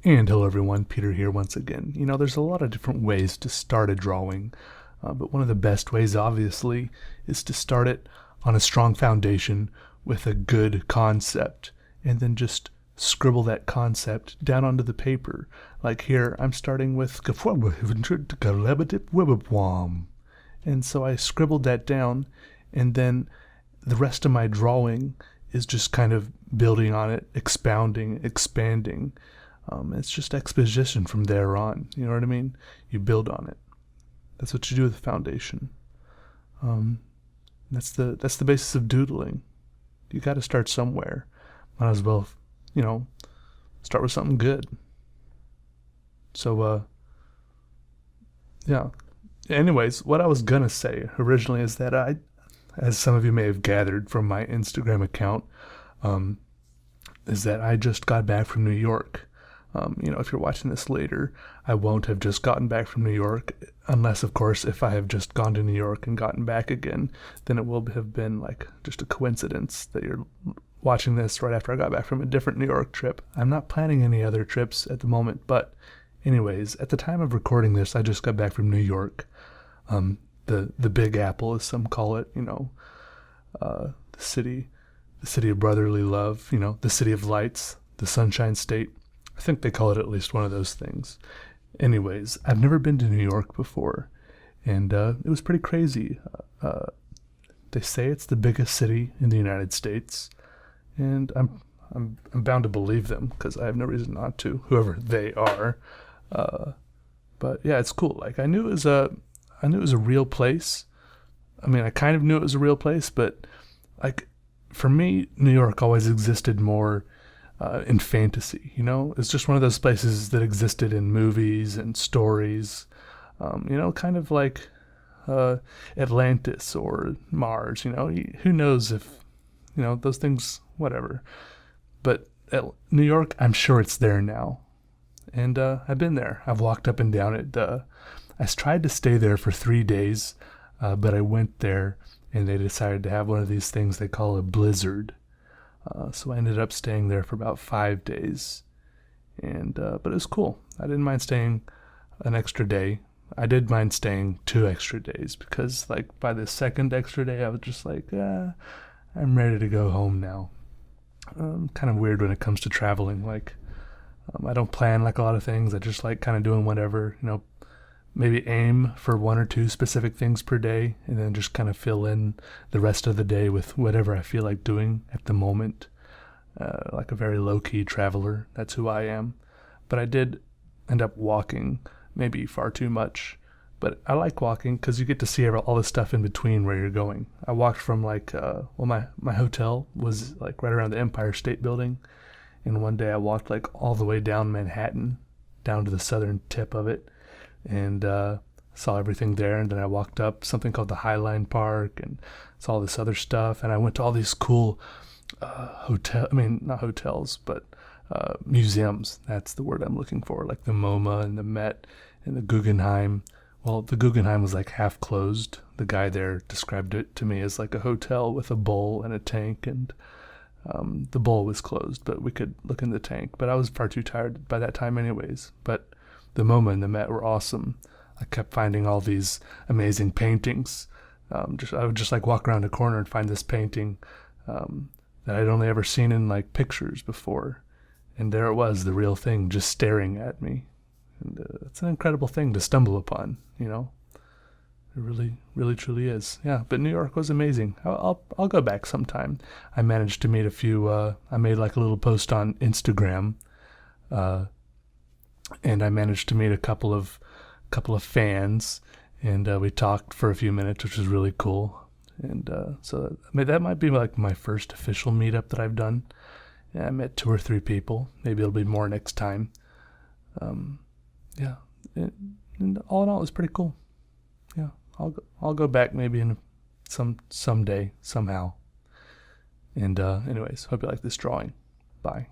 And hello everyone, Peter here once again. There's a lot of different ways to start a drawing, but one of the best ways, obviously, is to start it on a strong foundation with a good concept, and then just scribble that concept down onto the paper. Like here, I'm starting with and so I scribbled that down, and then the rest of my drawing is just kind of building on it, expounding, expanding. It's just exposition from there on. You know what I mean? You build on it. That's what you do with the foundation. That's the basis of doodling. You got to start somewhere. Might as well, start with something good. So, yeah. Anyways, what I was gonna say originally is that as some of you may have gathered from my Instagram account, is that I just got back from New York. If you're watching this later, I won't have just gotten back from New York, unless, of course, if I have just gone to New York and gotten back again, then it will have been like just a coincidence that you're watching this right after I got back from a different New York trip. I'm not planning any other trips at the moment, but anyways, at the time of recording this, I just got back from New York. The Big Apple, as some call it, the city of brotherly love, the city of lights, the Sunshine State. I think they call it at least one of those things. Anyways, I've never been to New York before, and it was pretty crazy. They say it's the biggest city in the United States, and I'm bound to believe them because I have no reason not to, whoever they are. But yeah, it's cool. Like I knew it was a real place. I mean, I kind of knew it was a real place, but like for me, New York always existed more in fantasy. It's just one of those places that existed in movies and stories. Kind of like Atlantis or Mars. Who knows if those things, whatever. But at New York, I'm sure it's there now, and I've been there. I've walked up and down it. I tried to stay there for 3 days, but I went there and they decided to have one of these things they call a blizzard. So I ended up staying there for about 5 days, and but it was cool. I didn't mind staying an extra day. I did mind staying 2 extra days because, like, by the second extra day, I was just like, I'm ready to go home now. Kind of weird when it comes to traveling. Like, I don't plan like a lot of things. I just like kind of doing whatever. Maybe aim for 1 or 2 specific things per day, and then just kind of fill in the rest of the day with whatever I feel like doing at the moment. Like a very low-key traveler. That's who I am. But I did end up walking, maybe far too much. But I like walking because you get to see all the stuff in between where you're going. I walked from my hotel was like right around the Empire State Building. And one day I walked like all the way down Manhattan, down to the southern tip of it. And saw everything there, and then I walked up something called the Highline Park and saw all this other stuff, and I went to all these cool not hotels, but museums. That's the word I'm looking for, like the MoMA and the Met and the Guggenheim. Well, the Guggenheim was like half closed. The guy there described it to me as like a hotel with a bowl and a tank, and the bowl was closed, but we could look in the tank. But I was far too tired by that time anyways. But the MoMA and the Met were awesome. I kept finding all these amazing paintings. I would just like walk around a corner and find this painting that I'd only ever seen in like pictures before, and there it was, the real thing, just staring at me. And it's an incredible thing to stumble upon. It really, really, truly is. Yeah, but New York was amazing. I'll go back sometime. I managed to meet a few. I made like a little post on Instagram. And I managed to meet a couple of fans, and we talked for a few minutes, which was really cool. And so that might be like my first official meetup that I've done. Yeah, I met 2 or 3 people. Maybe it'll be more next time. Yeah, and all in all, it was pretty cool. Yeah, I'll go back maybe in someday somehow. And anyways, hope you like this drawing. Bye.